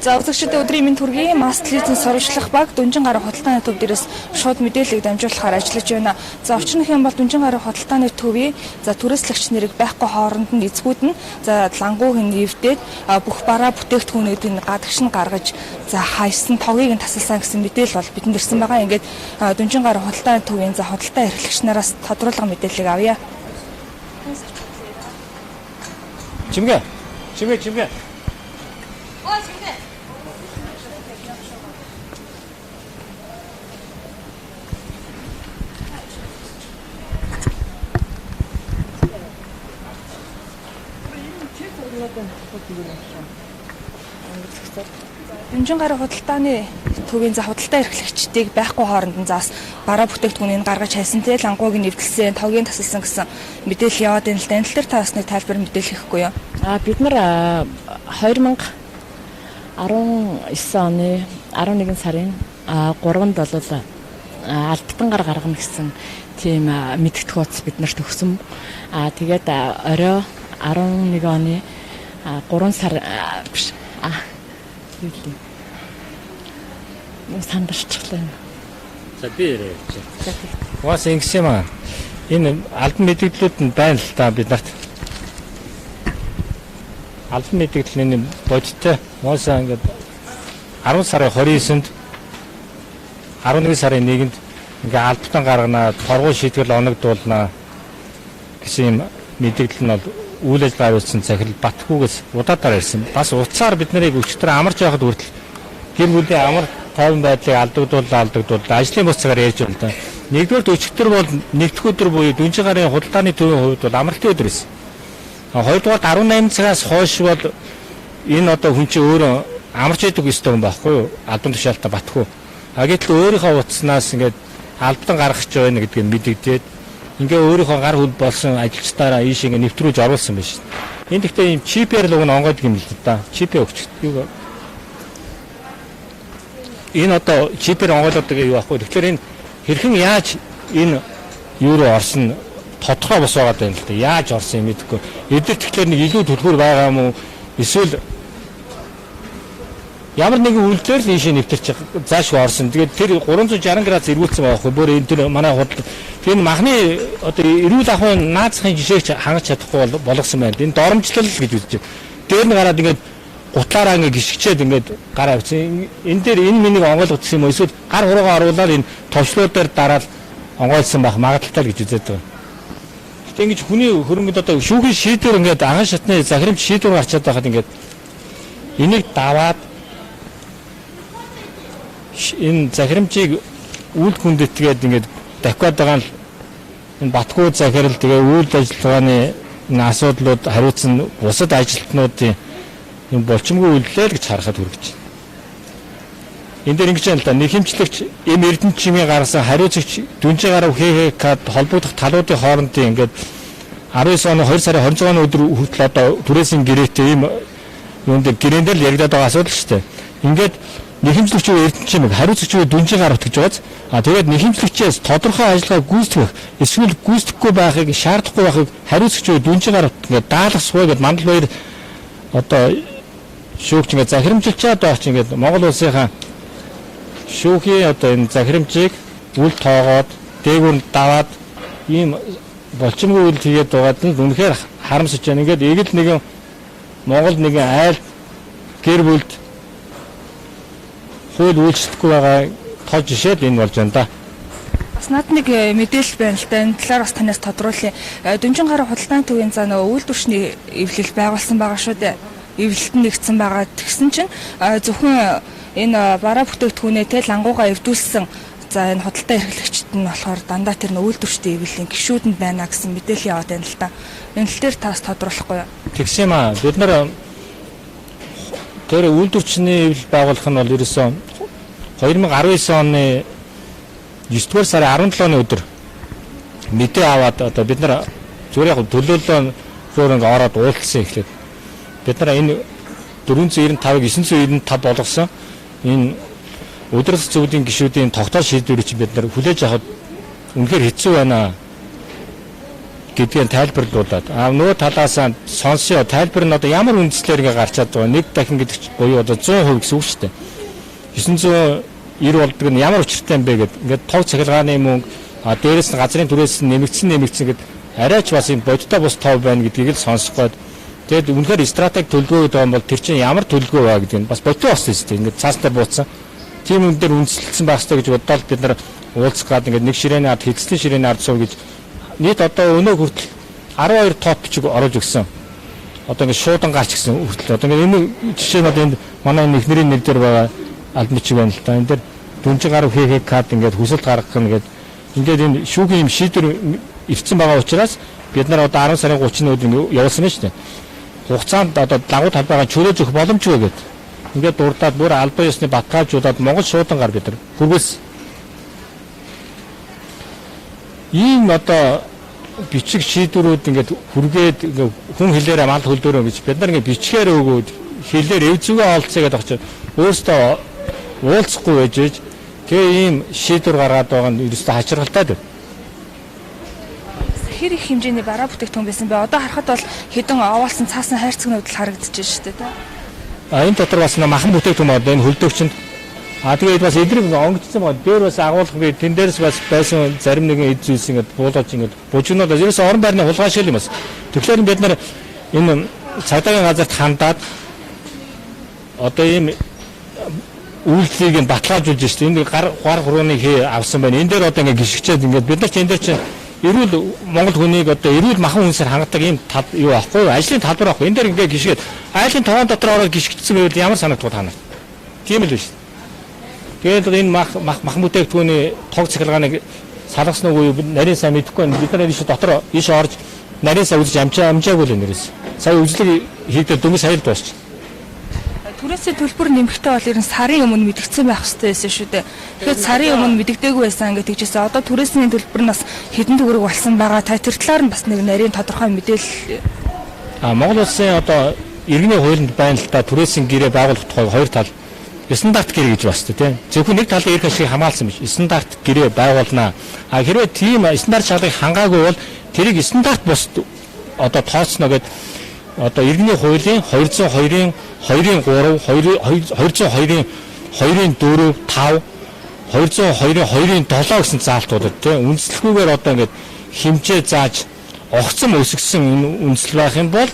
За үзэгчдээ өдрийн мэнд хүргэе. Masstv-ийн сурвалжлах баг Дүнжин гараг худалдааны төв дээрээс шууд мэдээллийг дамжуулахаар ажиллаж байна. За учир нь хэм бол Дүнжин гараг худалдааны төвийн түрээслэгч нэрийг байхгүй хооронд нь эзгүүд нь лангууг нь нэвдээд бүх бараа бүтээгдэхүүнүүдийг гадагш нь гаргаж хайсан тогийг нь тасалсан гэсэн мэдээлэл бол бидэнд ирсэн байгаа. Ингээд Дүнжин гараг худалдааны төвийн худалдаа эрхлэгч нараас тодруулга мэдээллийг авъя. Чимгээ. Дүнжин гараг худалдааны төвийн худалдаа эрхлэгчдийг байхгүй хооронд нь бараа бүтээгдэхүүнийг гаргаж хайсан те лангууг нь нэвтэлсэн, тогийг тасалсан гэсэн мэдээлэл яваад байна л да. Энэ тал дээр та бас нэг тайлбар мэдээлэл өгөхгүй юу? Бид нар 2019 оны 11 сарын 3-нд бол албатан гар гаргана гэсэн тийм мэдгдэх хуудас биднэрт өгсөн. Тэгээд орой 11 оны 3 сар биш сандарчлаа. За би ярив. Уус ингэс юм аа. Энэ албан мэдээллүүд нь байна л та бид нарт. Албан мэдээлэл нь бодиттой. Уусаа ингээд 10 сарын 29-нд 11 сарын 1-нд ингээ албатан гарганаа, торгуул шийтгэл оногдуулнаа гэсэн юм мэдээлэл нь бол үйл ажиллагаа явуулсан захирал Батхүүгээс удаадаар ирсэн. Бас уцаар бид нарыг өчтөр амарч явахад хүртэл гэр бүлийн амар тайван байдлыг алдагдууллаа. Ажлын бус цагаар ярьж байна л да. Нэгдүгээр өчтөр бол нэгдүгээр өдөр буюу Дүнжин гарын худалдааны төвийн хувьд бол амралтын өдөр байсан. Хоёрдугаар 18 цагаас хойш бол энэ одоо хүн чинь өөрөө амарч идэг ёстой юм байхгүй юу? Албан тушаалтаа Батхүү. Гэтэл өөрийнхөө утаснаас ингээд албан гаргах гэж байна гэдгийг мэдэгдээд ингээ өөрийнхөө гар хөл болсон ажилчдаараа ийш ингээ нэвтрүүлж оруулсан байна шүү дээ. Энд гэхдээ ийм чипээр л уг нь онгойд юм л да. Чипээ өгч. Энэ одоо чипээр онгойлоодаг юу байхгүй. Тэгэхээр энэ хэрхэн яаж энэ юу руу орсон тодорхой бос байгаа юм л да. Яаж орсон юм мэдэхгүй. Эдгээр тэгэхээр нэг илүү төлхөр байгаа юм уу? Эсвэл ямар нэгэн үйлдэл л ийшээ нэвтэрч заашгүй орсон. Тэгээд тэр 360 градус эргүүлсэн байгаа хгүй. Бүр энэ тэр манай худал тэр махны одоо эрүүл ахуйн наацхийн жишээг хангаж чадахгүй болгосон байна. Энэ доромжлол гэж үзэж байна. Дээр нь гараад ингээд гутлаараа ингээд гიშгчээд ингээд гараа авчихсан. Энэ дээр энэ миний онгойлгоцсон юм уу? Эсвэл гар хуруугаа оруулаад энэ товчлуудаар дараад онгойлсон байх магадaltaй гэж үзээд байгаа. Гэтэ ингэж хүний хөрөнгөд одоо шүүхийн шийдвэр ингээд агаан шатны захирамж шийдвэр гарчаад байхад ингээд энийг даваад энэ захирамжийг үйл хүндэтгээд ингээд дахиад байгаа нь энэ Батхүү захирал тэгээ үйл ажиллагааны асуудлууд хариуцсан бусад ажилтнуудын энэ болчмгүй үйлдэл гэж харахад хүргэж байна. Энд дээр ингэж байна л да. Нэхэмжлэгч эм эрдэнэ чимээ гаргасан хариуцагч Дүнжин гараг ХХК-д холбогдох талуудын хоорондын ингээд 19 оны 2 сарын 26 оны өдөр хүртэл одоо түрээсийн гэрээтэй ийм юунд гэрээн дээр л яригадаад байгаа асуудал шүү дээ. Ингээд нэхэмжлэгч юу эрдэнэ чимээ хариуцагч юу Дүнжин гарагт гэж байгааз тэгээд нэхэмжлэгчээс тодорхой ажиллагаа гүйцэтгэх эсвэл гүйцэтгэхгүй байхыг шаардахгүй байхыг хариуцагч юу Дүнжин гарагт ингээд даалгасгүй гэдээ Мандал баяр одоо шүүгч ингээд захирамжилчаад байх чинь ингээд Монгол улсынхаа шүүхийн одоо энэ захирамжийг үл тоогоод дээгүүр даваад ийм болчмгүй үйл хийгээд байгаад нь үнэхээр харамсаж байна. Ингээд эгэл нэгэн Монгол нэгэн айл гэр бүлд хууль үйлчлэхгүй байгаа тоо жишээ л энэ болж байна да. Бас над нэг мэдээлэл байна л да. Энэ талаар бас танаас тодруулъя. Дүнжин гараа худалдааны төвийн за нөгөө үйлдвэрчний эвлэл байгуулсан байгаа шүү дээ. Эвлэлт нэгдсэн байгаа. Тэгсэн чинь зөвхөн энэ бараа бүтээгдэхүүнээ тэл ангуугаа эвдүүлсэн за энэ худалдаа эрхлэгчид нь болохоор дандаа тэр үйлдвэрчтэй эвлэлийн гишүүдэнд байна гэсэн мэдээлэл яваад байна л да. Энэ тал дээр таас тодруулахгүй юу? Тэгсэн юм аа. Бид нар тэр үйлдвэрчний эвлэл байгуулах нь бол ерөөсөө 2019 оны 9-р сарын 17-ны өдөр мэдээ аваад одоо бид нар зүгээр яг төлөөлөл рүү ингээ ороод уулзсан эхлээд бид нар энэ 495-ыг 995 болгосон энэ өдрөс зөвлөлийн гишүүдийн тогтоол шийдвэрийг чи бид нар хүлээж авахд үнэхээр хэцүү байна гэдгийг тайлбарлуулад нөгөө талаас нь сонсё тайлбар нь одоо ямар үндслээр ингээ гарч чаддаг нэг дахин гэдэг чинь буюу одоо 100% гэсэн үг шүү дээ 990 болдог нь ямар учиртай юм бэ гэд ингээд тог цахилгааны мөнгө дээрээс нь газрын түрээс нь нэмэгдсэн гэд арайч бас юм бодтой бус тоо байна гэдгийг л сонсох гээд тэгэд үнэхээр стратеги төлөвлөгөө гэдэг юм бол тэр чинь ямар төлөвлөгөө вэ гэдэг нь бас бодтой болсон шүү дээ ингээд цаастай бууцсан тийм юм дээр үндэслэлсэн байх хэрэгтэй гэж бодоод бид нар уулзах гад ингээд нэг ширээний ард хэдслийн ширээний ард суув гэж нийт одоо өнөө хүртэл 12 топ бичиг оруулж өгсөн одоо ингээд шуудан гарч гисэн хүртэл одоо ингээд энэ жишээ нь одоо энд манай эхнэрийн нэр дээр байгаа аль бичиг байна л да энэ дээр дүнжин гарав хийх кад ингээд хүсэлт гаргах нь ингээд ингээд энэ шүүхийн юм шийдвэр ивцэн байгаа учраас бид нар одоо 10 сарын 30-ны өдөр явуулсан байна шүү дээ. Хугацаанд одоо дагуу талбайгаа чөлөөж өгөх боломжгүй гэдэг. Ингээд дурдаад бүр албан ёсны баталгаажуулаад Монгол шуудангаар бид нар хүргээс ийм одоо бичиг шийдвэрүүд ингээд хүргээд хүн хэлээрээ мал хөлдөөрөө гэж бид нар ингээд бичгээр өгөөд хэлээр эв зүгээ олцъё гэдэг очиж өөртөө уулзахгүй байж тэгээ ийм шийдвэр гаргаад байгаа нь ерөөсөө хачиргалтай дээ. Хэр их хэмжээний бараа бүтээгдэхүүн байсан бэ? Одоо харахад бол хэдэн овоолсон цаасан хайрцагнууд л харагдаж байна шүү дээ, тэ. Энэ дотор бас махан бүтээгдэхүүн бод энэ хөлдөөгчөнд тэгээд бас эдрэг онгодсон бод дээр бас агуулга би тэн дээрс бас байсан зарим нэгэн эд зүйлс ингээд буулгаж ингээд бужигнууд ерөөсөө орон байрны хулгайшил юм бас. Тэгэхээр бид нар энэ цагдаагийн газарт хандаад одоо ийм үйлчлэгийг нь баталгаажуулж штэ энэ гар хурууны хий авсан байна. Энэ дээр одоо ингээд гიშгчээд ингээд бид нар ч энэ дээр чинь эрүүл Монгол хүнийг одоо эрүүл махан хүнсээр хангадаг ийм юу аахгүй ажлын талбар аахгүй энэ дээр ингээд гიშгээд айлын тоон дотор ороод гიშгдсэн байвал ямар санагдах вэ танаар? Тийм л биш. Тэгээд энэ махан бүтээгдэхүүний тог цахилгааныг салгасан уу нарийн сайн мэдэхгүй байна. Бид нар энэ дотор иш орж нарийн сайн үзэж амжаагүй л нэрээс. Сая үзлэг хийхдээ дөнгөж сая л дуусч. Түрээсээ төлбөр нэмэхтэй бол ерэн сарын өмнө мэдгдсэн байх хэрэгтэй байсан шүү дээ. Тэгэхээр сарын өмнө мэдэгдээгүй байсан ингээд тэгжсэн. Одоо түрээсний төлбөр нь бас хэдэн төгрөг болсон байгаа. Та тэр талаар нь бас нэг нарийн тодорхой мэдээлэл. Монгол улсын одоо иргэний хуулинд байна л да түрээсийн гэрээ байгуулах тухай хоёр тал стандарт гэрээ гэж байна тийм. Зөвхөн нэг талын эрх ашиг хамгаалсан биш. Стандарт гэрээ байгуулнаа. Хэрвээ тийм стандарт шалгыг хангаагүй бол тэрийг стандарт бус одоо тооцно гэдэг одоо иргэний хуулийн 202-ын 2-ын 3, 202-ын 2-ын 4, 5, 202-ын 2-ын 7 гэсэн заалтуудад тийм үндэслэлгүйгээр одоо ингээд хэмжээ зааж огцом өсгсөн энэ үндэслэл байх юм бол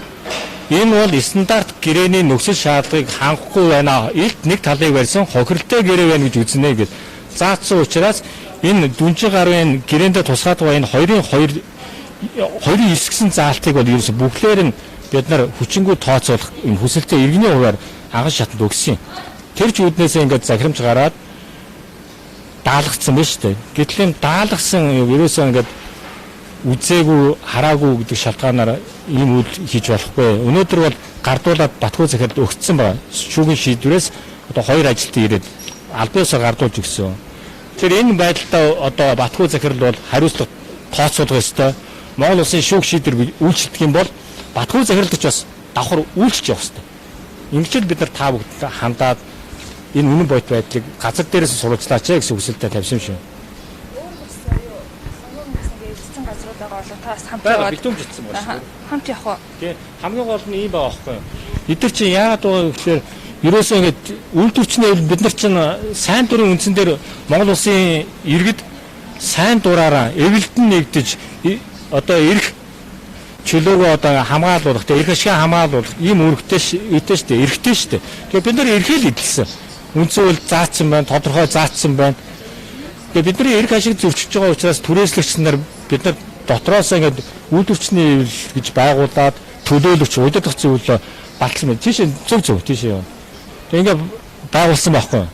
энэ бол стандарт гэрээний нөхцөл шаардлагыг хангахгүй байна. Илт нэг талыг барьсан хохирлтой гэрээ байна гэж үзнэ гэж заасан учраас энэ дүнжин гарын гэрээндээ тусгаад байгаа энэ 2-ын 9 гэсэн заалтыг бол ерөөсө бүхлээр нь бид нар хүчингү тооцоолох энэ хүсэлтэд иргэний хуваар анхан шатанд өгсөн. Тэр ч үүднээсээ ингээд захирамж гараад даалгацсан байна шүү дээ. Гэтэл юм даалгасан ерөөсөө ингээд үзээгүй хараагүй гэдэг шалтгаанаар ийм үйл хийж болохгүй. Өнөөдөр бол гардуулаад Батхүү захиралд өгсөн байна. Шүүгийн шийдвэрээс одоо хоёр ажилтан ирээд албан ёсоор гардуулж өгсөн. Тэгэхээр энэ байдалтай одоо Батхүү захирал бол хариуцлага тооцоолох ёстой. Монгол улсын шүүх шийдвэр үйлчлэх юм бол Батхүү захиралч бас давхар үйлчлж явах хэрэгтэй. Ингэж л бид нар та бүгд хандаад энэ үнэн бодит байдлыг газар дээрээс суралцлаач гэсэн хүсэлтэд тавьсан шүү. Хамт битүүмжсэн байна. Хамт явах уу? Тий. Хамгийн гол нь ийм байгаа байхгүй юу? Эдгээр чинь яагаад байгаа гэхээр ерөөсөө ингэж үйлдвэрчний бид нар чинь сайн дурын үндсэн дээр Монгол улсын иргэд сайн дураараа эвэлдэн нэгдэж одоо эрх чөлөөгөө одоо хамгаалуулах, эрх ашиг хамгаалуулах ийм үүрэгтэй шүү дээ, эрхтэй шүү дээ. Тэгэхээр бид нар эрхээ л эдэлсэн. Үндсэн үйл заасан байна, тодорхой заасан байна. Тэгээ бидний эрх ашиг зөрчиж байгаа учраас түрээслэгч нар бид нар дотроос ингээд үйлдвэрчний гэж байгуулад төлөөлөгч удирдах зөвлөлөө батлсан байна. Тийш зөв тийш юм. Тэгээ ингээд байгуулсан байхгүй.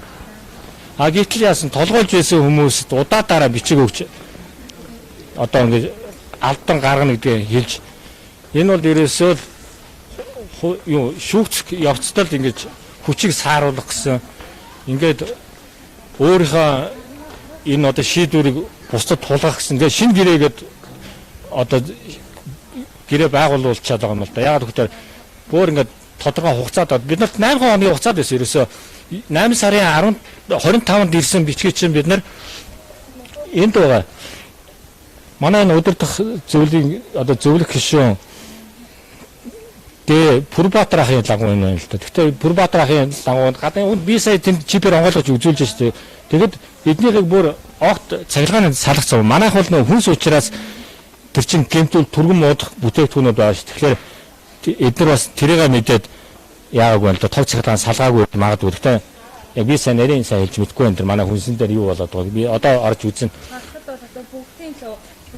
А гэтэл яасан толгойлж байсан хүмүүст удаа бичиг өгч одоо ингээд алдан гаргана гэдгийг хэлж энэ бол ерөөсөө юу шүүгч явцдал ингэж хүчийг сааруулах гэсэн ингээд өөрийнхөө энэ одоо шийдвэрийг бусдад тулгах гэсэн тэгээ шинэ гэрээгээд одоо гэрээ байгуулуулчихад байгаа юм л да. Яагаад гэвэл бүр ингээд тодорхой хугацаад бид нарт 8 хоногийн хугацаад байсан ерөөсөө 8 сарын 25-нд ирсэн бичгийг чинь бид нар энд байгаа. Манай энэ удирдах зөвлөлийн одоо зөвлөх гишүүн тэгээ Пүрбаатар ахын лагуун юм л да. Гэхдээ Пүрбаатар ахын лагуунд гадаа би сая тэнд чипээр онгойлгож үзүүлж штэ. Тэгэд эднийхийг бүр огт цахилгааны салгацсан. Манайх бол нөө хүнс учраас тэр чин гэмтүүл түргэн муудах бүтээгдэхүүнүүд байгаа ш. Тэгэхээр эдгээр бас тэрийгээ мэдээд яагаагүй л да. Тог цахилгаан салгаагүй магадгүй. Гэхдээ яг би сайн нарийн сайн хэлж мэдэхгүй энэ манай хүнсэн дээр юу болоод байгааг би одоо орж үзэн. Харахад бол одоо бүгдийн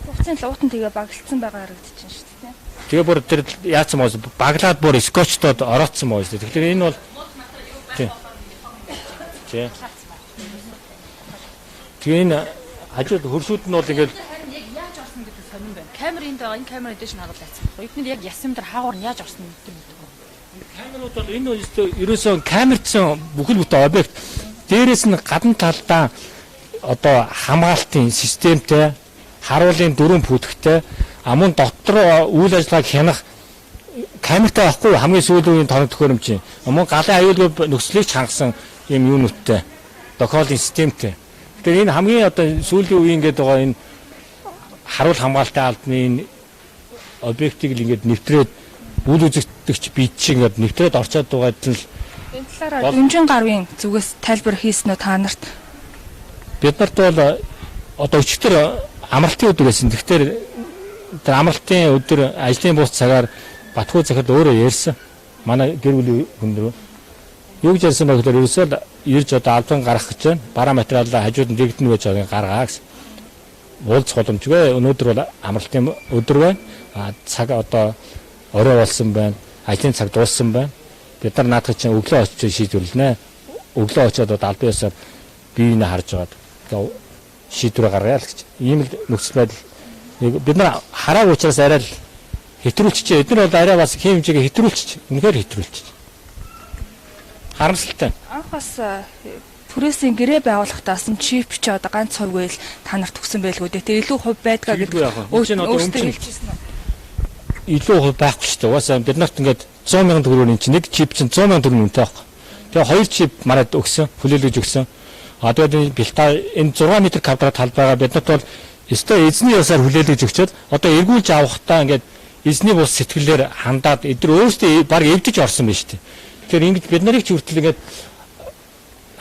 хугацааны луутан тэгээ баглцсан байгаа харагдчихна шүү дээ. Тэгээ бүр тэр яатсан мөн баглаад бүр скотчтод ороцсон мөн шүү дээ. Тэгэхээр энэ бол тий. Тэгээ энэ хажууд хөршүүд нь бол ингээд яаж орсон гэдэг сонирн байна. Камер энд байгаа. Энэ камер дэш хагаад байсан. Эдгээр яг ясам дээр хаагуур нь яаж орсон гэдэг юм. Камерууд бол энэ ерөөсөө камерцсан бүхэл бүтэн объект дээрээс нь гадна талдаа одоо хамгаалтын системтэй харуулын 4 пүтгэхтэй амун дотор үйл ажиллагааг хянах камертай байхгүй хамгийн сүүлийн тоног төхөөрөмж. Амун галын аюулгүй нөхцөлийг хангасан юм юунуудтай тохиолын системтэй. Тэгэхээр энэ хамгийн одоо сүүлийн үеийн гэдэг байгаа энэ харуул хамгаалалтын албаны энэ объектыг л ингээд нэвтрээд үйл үзэгдэгч бид чинь ингээд нэвтрээд орчоод байгаа л энэ талаараа дүнжин гарвын зүгээс тайлбар хийсэн үү та нарт? Бид нарт бол одоо өчигдөр амралтын өдөр байсан. Тэгэхээр тэр амралтын өдөр ажлын бус цагаар Батхуу захирал өөрөө ярьсан. Манай гэр бүлийн хүн рүү юу гэж ярьсан бэ гэхээр ерөөсөө ирж одоо албан гарах гэж байна. Бараа материалаа хажууд нь дэгдэн байж байгааг гаргаа гэсэн. Уулзах боломжгүй. Өнөөдөр бол амралтын өдөр байна. Цаг одоо орой болсон байна. Ажлын цаг дууссан байна. Бид нар наадах чинь өглөө очиж шийдвэрлэнэ. Өглөө очиод одоо албан ёсоор биеийг харж байгаад шийдвэр гаргая л гэж. Ийм л нөхцөл байдал. Бид нар харааг учраас арай л хэтрүүлчихээ. Эдгээр бол арай бас хэм хэмжээгээ хэтрүүлчих. Үнэхээр хэтрүүлчих. Харамсалтай. Анх бас түрээсийн гэрээ байгуулахдаас нь чип ч одоо ганц хувьгүй л та нарт өгсөн байлгүй дээ. Тэр илүү хувь байдгаа гэдэг өөртөө хэлчихсэн үү? Илүү хувь байхгүй шүү дээ. Угаасаа бид нарт ингээд 100 сая төгрөгийн чинь нэг чип чинь 100 сая төгрөгийн үнэтэй байхгүй. Тэгээ 2 чип манайд өгсөн, хүлээлгэж өгсөн. Тэгээд бэлта энэ 6 м квадрат талбайгаа бид нарт бол өстой эзний ёсоор хүлээлгэж өгчөөд одоо эргүүлж авахтаа ингээд эзний бус сэтгэлээр хандаад эдгээр өөрсдөө баг эвдэж орсон байна шүү дээ. Тэгэхээр ингэж бид нарыг ч хүртэл ингээд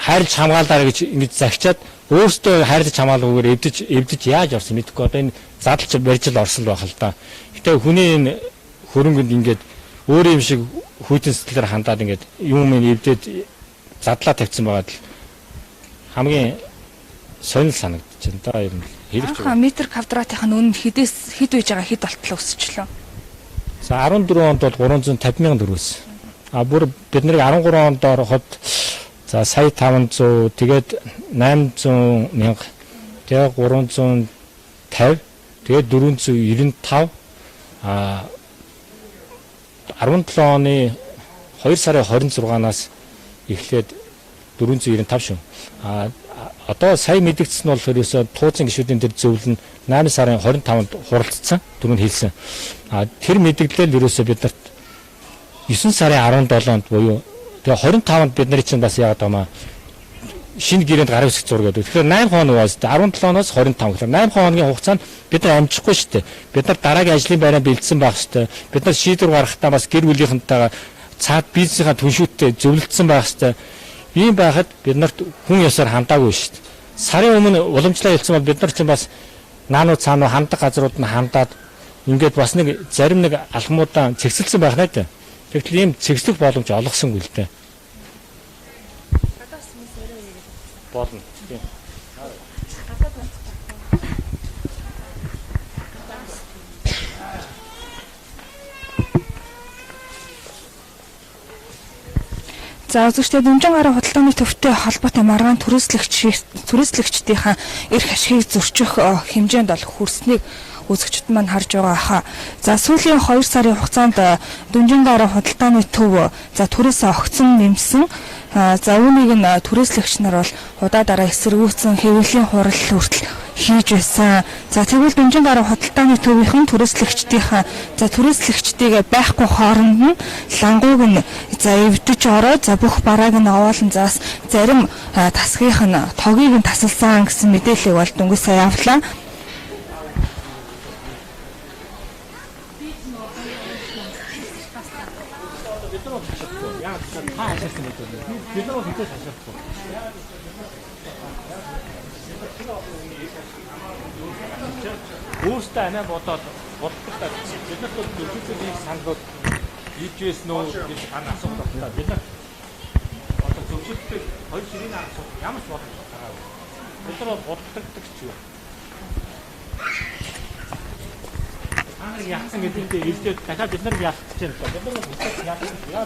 хайрлж хамгаалаарай гэж ингэж загчаад өөрсдөө хайрлж хамгаалгүйгээр эвдэж яаж орсон мэдэхгүй одоо энэ задлж барьж л орсон л байх л да. Гэтэ хүний энэ хөрөнгөнд ингээд өөр юм шиг хүйтэн сэтгэлээр хандаад ингээд юм эвдээд задлаа тавьсан байгаад л хамгийн сонир санагдчихэв да ер нь хэлж байгаа. Метр квадратынх нь үнэ хэд үйж байгаа хэд болтлоо өсчлөө. За 14 онд бол 350 сая төгрөг. А бүр бид нарыг 13 онд ороход за сая 500 тэгээд 800 мянга тэгээд 350 тэгээд 495 17 оны 2 сарын 26-наас эхлээд 495 шүү. Одоо сая мэдэгдсэн нь бол ерөөсөө тууцын гишүүдийн тэр зөвлөл нь 8 сарын 25-нд хуралдсан түрүүнд хэлсэн. Тэр мэдэгдлэл ерөөсөө бид нарт 9 сарын 17-нд буюу тэгээ 25-нд бид нар чинь бас яагаад байгаа шинэ гэрээнд гарын үсэг зураг гэдэг. Тэгэхээр 8 хоног бас 17-оос 25 гэхээр 8 хоногийн хугацаанд бид нар амжихгүй шүү дээ. Бид нар дараагийн ажлын байраа бэлдсэн байх шүү дээ. Бид нар шийдвэр гаргахтаа бас гэр бүлийнхэнтэйгээ цаад бизнесийн төлшөөтэй зөвлөдсөн байх шүү дээ. Ийм байхад бид нарт хүн ёсоор хандаагүй шүү дээ. Сарын өмнө уламжлал хэлсэн бол бид нар чинь бас наануу цаануу хандаг газрууд нь хандаад ингээд бас нэг зарим нэг алхмуудаа цэгцэлсэн байх нэ. Тэгтэл ийм цэгцлэх боломж олгосонгүй л дээ. Болно. Гадаад За үзэгчдээ Дүнжин гараа худалдааны төвтэй холбоотой маргаан түрээслэгчдийнхаа эрх ашигыг зөрчих хэмжээнд бол хүрснийг үзэгчид маань харж байгаа хаа. За сүүлийн 2 сарын хугацаанд Дүнжин гараа худалдааны төв за түрээсээ огцон нэмсэн. За үүнийг нь түрээслэгч нар бол удаа дараа эсэргүүцэн хэвлэлийн хурал хүртэл хийж байсан. За тэгвэл Дүнжин гараа худалдааны төвийн түрээслэгчдийнхаа за түрээслэгчдийг байхгүй хооронд нь лангууг нь за эвдэж ороод за бүх барааг нь овоолон заас зарим тасгийнх нь тогийг нь тасалсан гэсэн мэдээллийг бол дөнгөж сая авлаа. Өөртөө анаа бодоод бодлоо бид нар бол зөвхөн саналууд хийж байсан уу гэж хан асуулт байна. Бид нар одоо зөвшөөрөлтэй 2 ширийн асуулт ямар ч бодлого байгаа. Бид нар бодлогддаг ч юу. Яасан гэдэгт ирээд дахиад бид нар яалтж байна. Бид нар үсэг яалтж яа.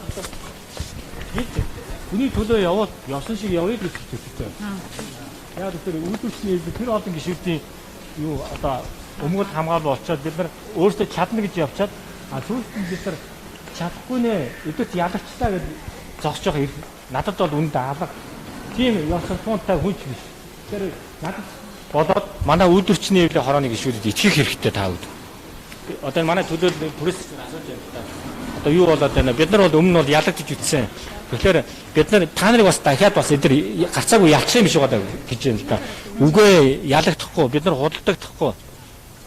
Хүний төлөө яваад явсан шиг явъя гэж хэлчихсэн. Яг тэр үйлдвэрчний тэр олон гишүүдийн юу одоо өмгөл хамгаалал болчоод бид нар өөрсдөө чадна гэж явчаад сүүлд нь бид нар чадахгүй нэ эдгт ялагчлаа гэж зогсож байгаа их надад бол үнд алга. Тийм явсан туунтай хүч биш. Тэр надад болоод манай үйлдвэрчний хорооны гишүүдэд итгэх хэрэгтэй таа үед. Одоо манай төлөөл түрээс асууж байна. Одоо юу болоод байна? Бид нар бол өмнө нь бол ялагдж үтсэн. Тэгэхээр бид нар та нарыг бас дахиад бас эдгээр гарцаагүй ялчих юм шиг байгаа гэж байна л да. Үгүй ялагдахгүй бид нар худалдагдахгүй.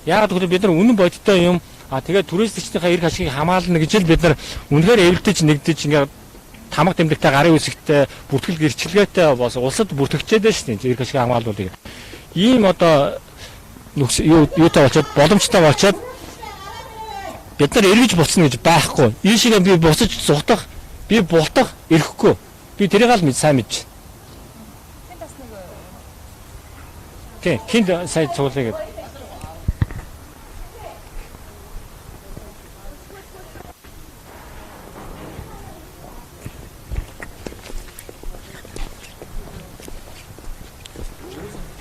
Яагаад гэвэл бид нар үнэн бодиттой юм тэгээд түрээслэгчдийнхээ эрх ашигыг хамгаална гэж л бид нар үнэхээр эвлдэж нэгдэж ингээд тамга тэмдэгтэй гарын үсэгтэй бүртгэл гэрчлэгээтэй бас улсад бүртгэгчээд байна шүү дээ эрх ашиг хамгааллуудыг. Ийм одоо юутай болчиход боломжтой болчиход бид нар эргэж буцна гэж байхгүй. Ийшээ би буцаж зугтах би бултах ирэхгүй. Би тэрийг л сайн мэдж. Тэ хинд сая цуулъя гэдэг.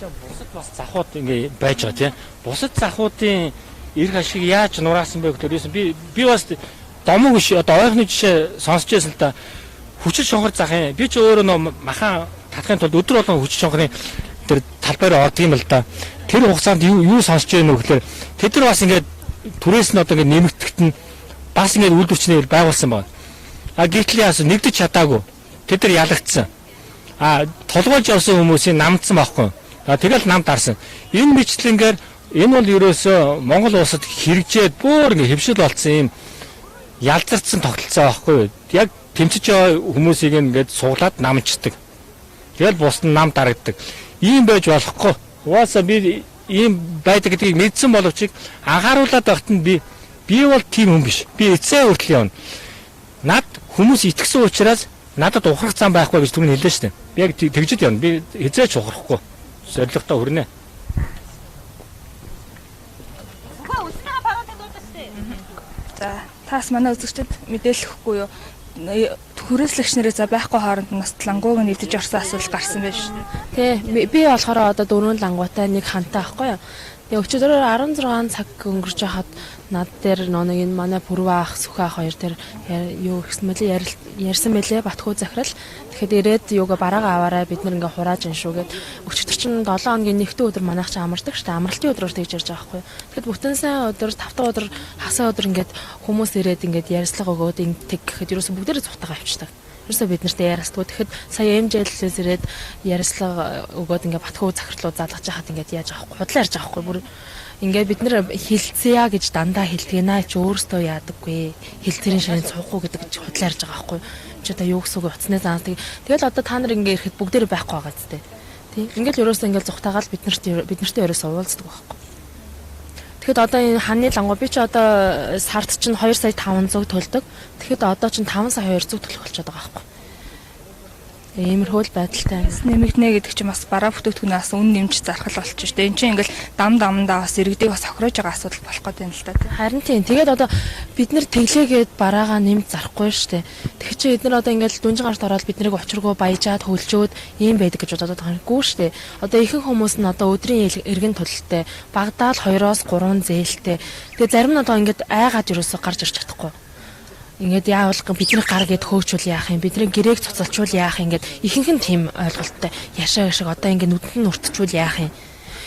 Бусад бас захууд ингээ байж байгаа тийм. Бусад захуудын эрх ашиг яаж нураасан бэ гэхээр би бас домог биш одоо ойхны жишээ сонсч байсан л да. Хүчил шонхор зах юм. Би ч өөрөө нөө махан татахын тулд өдөр болгон хүчил шонхорын тэр талбайраа ордог юм л да. Тэр хугацаанд юу сонсч байна вэ гэхээр тэд нар бас ингээд түрээс нь одоо ингээд нэмэгдэхт нь бас ингээд үйлдвэрчнээ байгуулсан байна. Гэтэл яасан нэгдэж чадаагүй. Тэд нар ялагдсан. Толгойж явсан хүмүүсийн намдсан байхгүй. Тэгэл намд дарсан. Энэ мэтлэнгээр энэ бол ерөөсөө Монгол улсад хэрэгжээд бүр ингээд хэвшил болсон юм ялзарцсан тогтолцоо байхгүй. Яг тэмцэж байгаа хүмүүсийг ингээд суулаад намждаг. Тэгэл бус нь нам дарагддаг. Ийм байж болохгүй. Угаасаа би ийм байдаг гэдгийг мэдсэн боловч анхааруулад байхад нь би бол тийм хүн биш. Би эцээ хүртэл явна. Над хүмүүс итгэсэн учраас надад ухрах зам байхгүй гэж түн хэллээ шүү дээ. Би яг тэгжид явна. Би хизээч ухрахгүй. Зоригтой хүрнэ. За таас манай үзэгчдэд мэдээлэхгүй юу? Түрээслэгч нарыг за байхгүй хооронд нас лангууг нь идэж орсон асуудал гарсан байж шүү дээ. Тий, би болохоор одоо 4 лангуутай нэг хантай байхгүй юу? Тэгээ өчигдөр 16 цаг өнгөрч хахад над дээр нэг энэ манай пүрв ах сүхэ ах хоёр тэр юу гэсэн мэлээ ярьсан мэлээ Батхүү захирал. Тэгэхэд ирээд юугаа бараага аваарай бид нар ингээ хурааж ин шүү гэд өчигдөр чинь 7 хоногийн нэгдүгээр өдөр манайх чи амардаг шүү дээ. Амралтын өдрөөр тэгж ярьж байгаа байхгүй юу? Тэгэхэд бүтэн сайн өдөр 5 дахь өдөр хасаа өдөр ингээд хүмүүс ирээд ингээд ярьслага өгөөд тэг гэхэд ерөөсө бүгдээрээ цухтагаа авчдаг. Ерөөсө бид нартай ярилцдаг. Тэгэхэд сая эмжээлээс ирээд ярьслага өгөөд ингээ Батхүү захирлууд залгаж хахад ингээд яаж авахгүй худлаа ярьж авахгүй бүр ингээ бид нэр хилцээя гэж дандаа хэлтгэнэ ч өөрөөсөө яадаггүй хилцээрийн ширээ цуухгүй гэдэг ч худлаа ярьж байгаа байхгүй чи одоо юу гэсэн үг уцсны заанаас тэгэл одоо та нар ингээ ирэхэд бүгдээр байхгүй байгаа зү тий ингээл ерөөсөө ингээл зүхтаагаал бид нартэй ерөөсөө уулздаг байхгүй тэгэхэд одоо энэ ханы лангуу би чи одоо сард чинь 2 сая 500 төлдөг тэгэхэд одоо чинь 5 сая 200 төлөх болчиход байгаа байхгүй Иймэрхүү л байдалтай. Нэмэгдэнэ гэдэг чинь бас бараа бүтээгдэхүүнээс үн нэмж зархал болчих шүү дээ. Энэ чинь ингээл дамдаа бас иргэдийг бас охирож байгаа асуудал болох гэдэг юм л да. Харин тийм. Тэгээд одоо бид нэр тэглээгээд бараагаа нэмж зарахгүй шүү дээ. Тэгэхээр чи эдгээр одоо ингээл дүнжин гарт ороод бид нарыг очиргоо баяжаад хөлжөөд ийм байдаг гэж бодоод байгаа юм шүү дээ. Одоо ихэнх хүмүүс нь одоо өдрийн эргэн төлөлттэй багадаа л 2-3 зээлтэй. Тэгээд зарим нь одоо ингээд айгаад ерөөсө гарч ирч чадахгүй. Ингээд яавал бидний гар гээд хөөчүүл яах юм, бидний гэрээг цуцалчвал яах юм гээд ихэнх нь тийм ойлголттой. Яшаа шиг одоо ингээд нүдэнд нь уртчвал яах юм.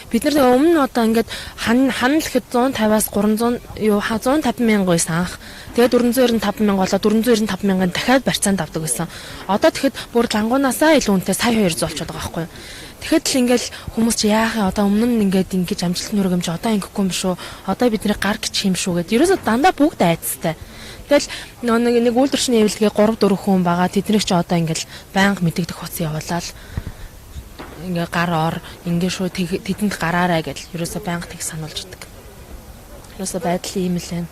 Бид нар өмнө одоо ингээд ханал гэхэд 150-аас 300 150 мянга байсан анх. Тэгээд 495 мянга болоод 495 мянган дахиад барьцаанд авдаг байсан. Одоо тэгэхэд бүр лангуунаасаа илүү үнэтэй сая 200 болчиход байгаа байхгүй юу. Тэгэхэд л ингээл хүмүүс чи яах юм одоо өмнө нь ингээд ингэж амжилт нүрэг юм чи одоо ингэхгүй юм шүү. Одоо бидний гар гिच юм шүү гэд ерөөсө дандаа бүгд айцтай. Тэгэл нэг үйлдвэрчний хэвлэгээ 3-4 хүн байгаа. Тэднийг ч одоо ингээл байнга мэдэгдэх хуц явуулаад ингээ гар ор ингээ шүү тэдэнд гараарай гэж ерөөсө байнга тэг сануулж идэг. Ерөөсө байдал ийм л байна.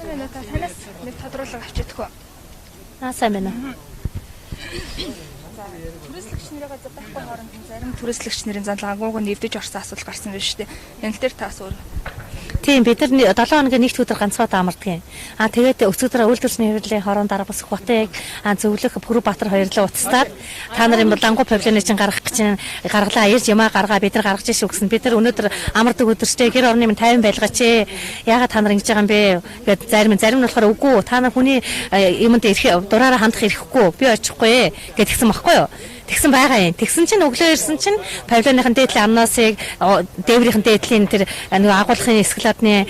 Танаас нэг тодруулга авчидах уу? Сайн байна. Түрээслэгч нэрээ байхгүй хооронд зарим түрээслэгч нэрийн залгаагүй нэвдэж орсон асуудал гарсан байна шүү дээ. Энэ дээр таас өөр. Тийм бид нар 7 хоногийн нэгд өдөр ганцхан амардаг юм. Тэгээд өцгөдөр үйлдвэрчний хэвлэлийн хорон дараа босох хотыг зөвлөх Пүрэв Баатар хоёрлоо уцтаад та нарын лангуу павильоны чинь гаргах гэж гаргалаа ирж ямаа гаргаа бид нар гаргаж ирсэн гэсэн. Бид нар өнөөдөр амардаг өдөрчтэй гэр орны минь 50 байлгаач ээ. Яагаад та нар ингэж байгаа юм бэ? Гэт зарим нь болохоор үгүй та нар хүний юмд ирэх дураараа хандах ирэхгүй би очихгүй гэт гисэн баггүй юу? Тэгсэн байгаа юм. Тэгсэн чинь өглөө ирсэн чинь павильоныхын дээдлийн амнасыг дээврийн дээдлийн тэр нэг агуулгын эсгэладны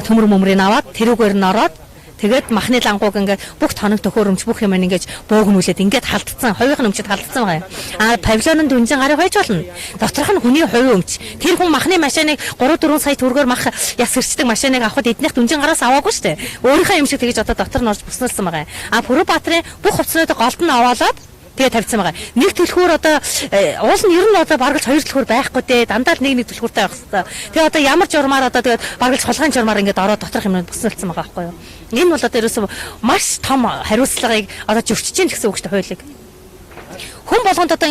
төмөр мөмрийг аваад тэрүүгээр нь ороод тэгээд махны лангууг ингээд бүх тоног төхөөрөмж бүх юм ингээд бөөгнүүлээд ингээд халдцсан хувийн өмчөд халдцсан байгаа юм. Павильонд дүнжин гарыг хойж болно. Доторх нь хүний хувийн өмч. Тэр хүн махны машиныг 3-4 сая төгрөгөөр мах яс хэрчдэг машиныг авахд эднийх дүнжин гараас аваагүй шүү дээ. Өөрийнхөө юм шиг тэгэж одоо дотор нь орж буснуулсан байгаа юм. Пүрэв Баатарын бүх хувцснуудыг голд нь аваалаад тэгээ тавьсан байгаа. Нэг түлхүүр одоо уул нь ер нь одоо баргалж 2 түлхүүр байхгүй дээ. Дандаа л нэг түлхүүртэй байх хэрэгтэй. Тэгээ одоо ямар журмаар одоо тэгээд баргалж холгын журмаар ингээд ороод доторх юм буснуулсан байгаа байхгүй юу. Энэ бол одоо ерөөсөө маш том хариуцлагыг одоо зөрчиж чинь гэсэн үг шүү дээ хуулийг. Хүн болгонд одоо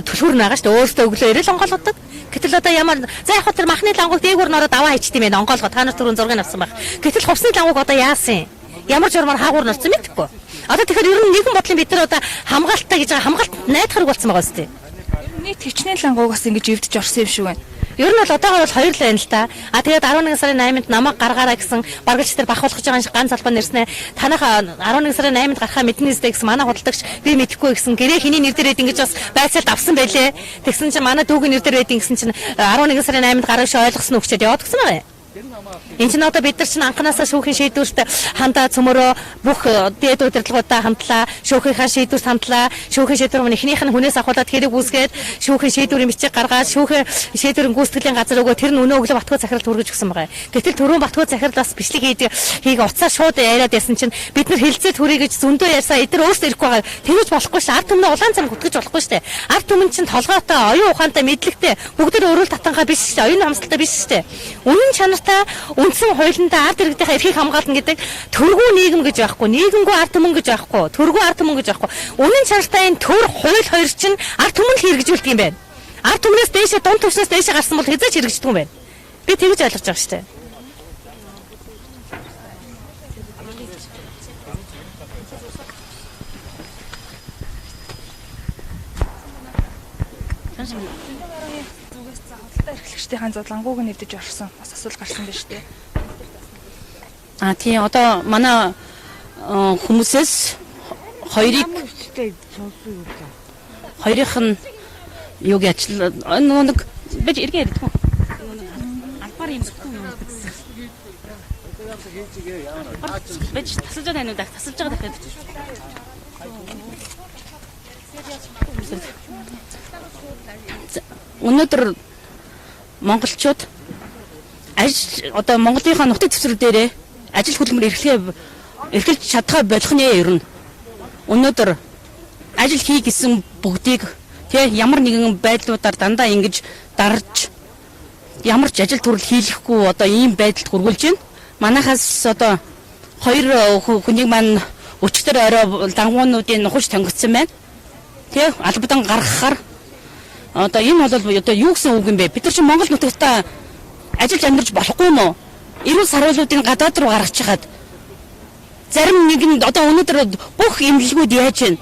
түлхүүр байгаа шүү дээ. Өөрөөсөө өглөө ирэл онгоолгодог. Гэтэл одоо ямар за яг тэр махны лангууг дээгүүр нь ороод аваа хийчихдээ мэн онгоолгоо та нар түрүүн зургийг авсан байх. Гэтэл хувцсны лангууг одоо яасан юм? Ямар журмаар хаагуур норцсон мэдэхгүй. Одоо тэгэхээр ер нь нэгэн бодлын бид нар одоо хамгаалттай гэж байгаа хамгаалт найдахарг болсон байгаа үстэй. Нийт хичнээн лангуугаас ингэж эвдэж орсон юм шиг байна. Ер нь бол одоогоор бол 2 л байна л та. Тэгээд 11 сарын 8-нд намайг гаргаараа гэсэн баргалж тэр бахуулах байгаа ганц албан нэрснээ танах 11 сарын 8-нд гарахаа мэднэ үстэй гэсэн манай худалдагч би мэдэхгүй гэсэн гэрээ хэний нэр дээр байд ингэж бас байцаалд авсан байлээ. Тэгсэн чинь манай дүүгийн нэр дээр байд гэсэн чинь 11 сарын 8-нд гарах шиг ойлгосон өгчөөд яваад гисэн байгаа юм. Энд чинь одоо бид нар чинь анханасаа шүүхийн шийдвэрт хандаа цөмөрөө бүх дээд удирдлагуудаа хамтлаа, шүүхийнхаа шийдвэрт хамтлаа, шүүхийн шийдвэр мөн эхнийх нь хүнээс авахулаад хэрэг үүсгээд шүүхийн шийдвэрийн бичиг гаргаад шүүхийн шийдвэрийн гүйцэтгэлийн газар өгөө тэр нь өнөө өглөө Батгуу захирал хүргэж өгсөн байгаа. Гэтэл түрүүн Батгуу захирал бас бичлэг хийгээ уцаа шууд яриад ясан чинь бид нар хилцээ төрий гэж зөндөө ярьсаа эдгээр өөрсдөө ирэхгүй байгаа. Тэгэж болохгүй ш. Ард түмний улаан цам хөтлөж болохгүй штэ. Ард түмэн чинь толгойтой, оюун ухаантай, мэдлэгтэй бүгд өрөөл татангаа биш штэ. Оюун хамсалтай биш штэ. Үнэн чанартай үндсэн хуулиндаа ард иргэдийнхээ эрхийг хамгаална гэдэг төргүү нийгэм гэж байхгүй, нийгэмгүй ард түмэн гэж байхгүй, төргүү ард түмэн гэж байхгүй. Үнэн чанартай энэ төр хууль хоёр чинь ард түмэн л хэрэгжүүлдэг юм байна. Ард түмнээс дээшээ дунд түвшнээс дээшээ гарсан бол хэзээ ч хэрэгждэг юм байна. Би тэгж ойлгож байгаа шүү дээ. Эрхлэгчдийн задлангууг нэвдэж орсон бас асуудал гарсан байна шүү дээ. Тийм одоо манай хүмүүсээс хоёрыг хоёрынх нь юуг яачлаа нэг бэж иргээ ярьдаг. Албаар юм гэсэн. Бэж тасалж байгаа нүдэ тасалж байгаа дахиад. Өнөөдөр монголчууд одоо Монголынхаа нутаг дэвсгэр дээрээ ажил хөдөлмөр эрхэлж чадхаа болох нэ ер нь. Өнөөдөр ажил хий гэсэн бүгдийг ямар нэгэн байдлуудаар дандаа ингэж дарж ямар ч ажил төрөл хийлэхгүй одоо ийм байдалд хүргүүлж байна. Манайхаас одоо 2 хүнийг маань өчтөр орой дангуунуудын нухаж тонгоцсон байна. Тэ албадан гаргахаар одоо энэ бол одоо юу гэсэн үг юм бэ? Бид нар чинь Монгол нутагтаа ажиллаж амьдарч болохгүй юм уу? Эрүүл саруулуудын гадаад руу гаргаж чагаад зарим нэг нь одоо өнөөдөр бүх эмнэлгүүд яаж вэ?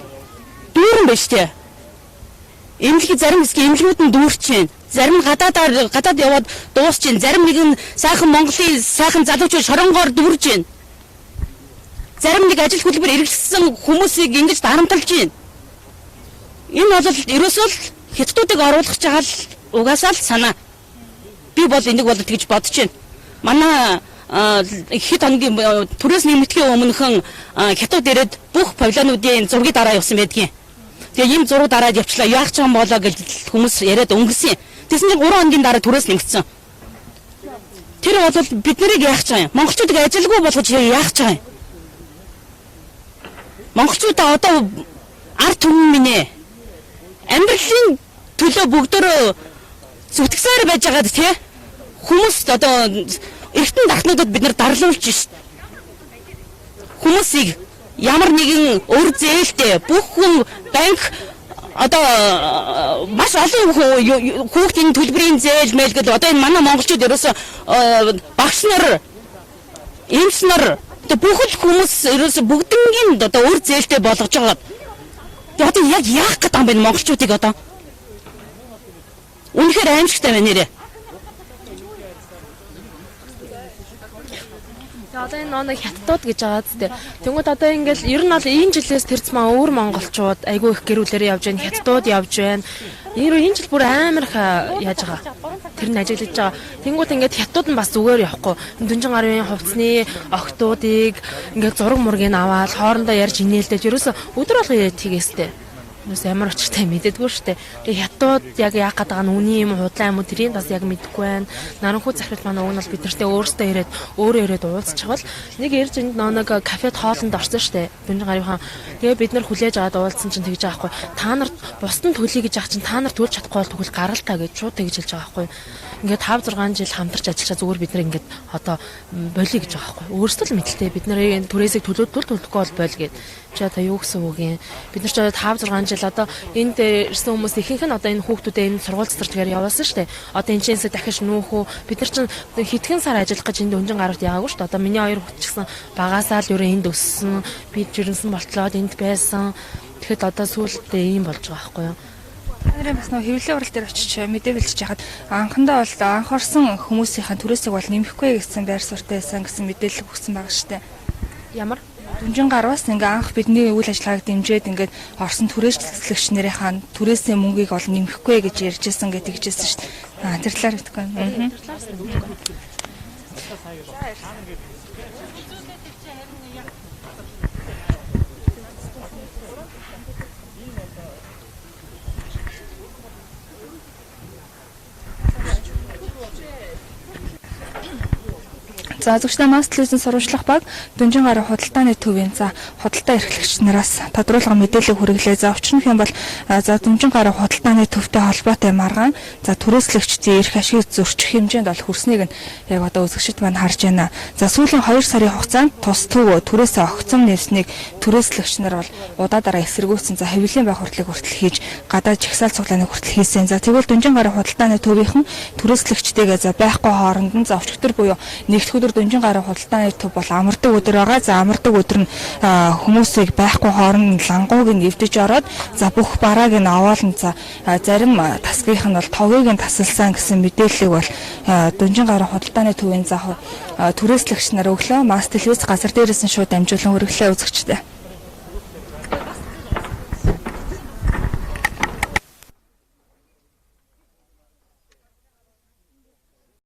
Дүүрэн байна шүү дээ. Эмнэлгийн зарим хэсгийн эмнэлгүүд нь дүүрч байна. Зарим нь гадаад яваад дуусч байна. Зарим нэг нь сайхан Монголын сайхан залуучууд шоронгоор дүүрж байна. Зарим нэг ажил хөдөлмөр эргэлсэн хүмүүсийг ингэж дарамтлж байна. Энэ бол ерөөсөө л хятадуудыг оруулах чагаал угаасаа л санаа. Би бол энийг бол тэгж бодож байна. Манай хэд хоногийн түрээс нэмэгдэхийн өмнөхөн хятад ирээд бүх павильонуудын зургийг дараа явуулсан байдгийн. Тэгээ ийм зураг дараад явчлаа. Яах ч юм болоо гэж хүмүүс яриад өнгөрсөн. Тэсэн чинь 3 хоногийн дараа түрээс нэмэгдсэн. Тэр бол бид нарыг яах ч юм. Монголчуудыг ажилгүй болгож яах ч юм. Монголчуудаа одоо ард түмэн минь ээ. Амьдралын төлөө бүгдөө зүтгэсээр байж байгаад тий. Хүмүүс одоо эртэн дахнуудад бид нар дарлуулж шít. Хүмүүсийг ямар нэгэн өр зээлтэй бүх хүн банк одоо маш олон хүүхдийн төлбөрийн зээл мэйл гэдэг одоо энэ манай монголчууд ерөөсө багш нар эмч нар бүх л хүмүүс ерөөсө бүгднийг одоо өр зээлтэй болгож байгаа. Одоо яг яах гэдэг юм бэ монголчуудыг одоо? Үнэхээр аимшигтай байна нэрээ. Одоо энэ нэг хятадууд гэж байгаа зү. Тэнгүүд одоо ингээл ер нь бол энэ жилээс тэрцмаа өөр монголчууд айгүй их гэрүүлээрээ явж байна. Хятадууд явж байна. Энэ жил бүр амар их яаж байгаа. Тэр нь ажиглаж байгаа. Тэнгүүд ингээд хятадууд нь бас зүгээр явахгүй. Дүнжин гарын хувцсны охтуудыг ингээд зураг мургийг аваад хоорондоо ярьж инээлдэж ерөөсө өдөр болго тийгээстэй. Нүс ямар очтой мэддэггүй штэ. Тэгээ хятад яг яах гэдэг нь үний юм худлаа юм уу тэрийг бас яг мэдэхгүй байна. Наранхуу захирал манай уг нь бол бид нартэй өөрсдөө ирээд өөрөө ирээд уулзчихвал нэг ирж энд нэг кафед хоолнд орсон штэ. Дүнжин гарынхан. Тэгээ бид нар хүлээж аваад уулзсан чинь тэгж байгаа байхгүй. Та нарт бусдын төлөй гэж ах чинь та нар төлж чадахгүй бол тэгвэл гаралтаа гэж шууд тэгж хэлж байгаа байхгүй. Ингээд 5 6 жил хамтарч ажиллачаа зүгээр бид нар ингээд одоо болиё гэж байгаа байхгүй. Өөрсдөө л мэдлээ бид нарын түрээсийг төлөхгүй бол бойл гээд. Чи одоо юу гэсэн үг юм? Бид нар ч 5 6 жил одоо энд ирсэн хүмүүс ихэнх нь одоо энэ хүүхдүүдэд энэ сургууль цэцэрчгээр явуулсан шүү дээ. Одоо энэ чэнсээ дахиж нүүхүү бид нар чинь хэдхэн сар ажиллах гэж энд өнжин гарагт яагаагүй шүү дээ. Одоо миний 2 хүүхэд ч гэсэн багасаа л ерөө энд өссөн. Би жирэмсэн болтлоод энд байсан. Тэгэхэд одоо сүүлдээ ийм болж байгаа байхгүй юу? Нэрээ бас нөө хэвлэлийн урал дээр очиж мэдээ бэлдэж яхад анхандаа бол анхаарсан хүмүүсийн төрөөсийг бол нэмэхгүй гэсэн байр суурьтай байсан гэсэн мэдээлэл өгсөн байгаа шүү дээ. Ямар? Дүнжин гарвас ингээ анх бидний үйл ажиллагааг дэмжиж ингээд орсон түрээслэгч нарынхаа түрээсээ мөнгийг ол нэмэхгүй гэж ярьжсэн гэж тэгжсэн шүү дээ. Тэр талаар мэдгүй. За зөвхөн Masstv-ийн сурвалжлах баг Дүнжин гарын худалдааны төвийн за худалдаа эрхлэгч нараас тодруулга мэдээлэл хүргэлээ. За учрах юм бол за Дүнжин гарын худалдааны төвтэй холбоотой маргаан за түрээслэгчдийн эрх ашиг зөрчих хэмжээнд бол хүрснийг нь яг одоо үзэгчид маань харж байна. За сүүлийн 2 сарын хугацаанд тус төв түрээсээ огцом нээснийг түрээслэгч нар бол удаа дараа эсэргүүцсэн. За хэвлэлийн байх хурлыг хүртэл хийж гадаад жагсаал цуглааны хүртэл хийсэн. За тэгвэл Дүнжин гарын худалдааны төвийнхэн түрээслэгчтэйгээ за байхгүй хооронд нь за өчигдөр буюу нэгдүгээр Дүнжин гарын худалдааны төв бол амардаг өдөр байгаа. За амардаг өдөр нь хүмүүсийг байхгүй хооронд лангууг нь эвдэж ороод за бүх барааг нь аваална. За зарим тасгийнх нь бол товыг нь тасалсан гэсэн мэдээллийг бол Дүнжин гарын худалдааны төвийн за түрээслэгч нар өглөө Masstv-с газар дээрээс нь шууд дамжуулан өргөлөө үзэгчтэй.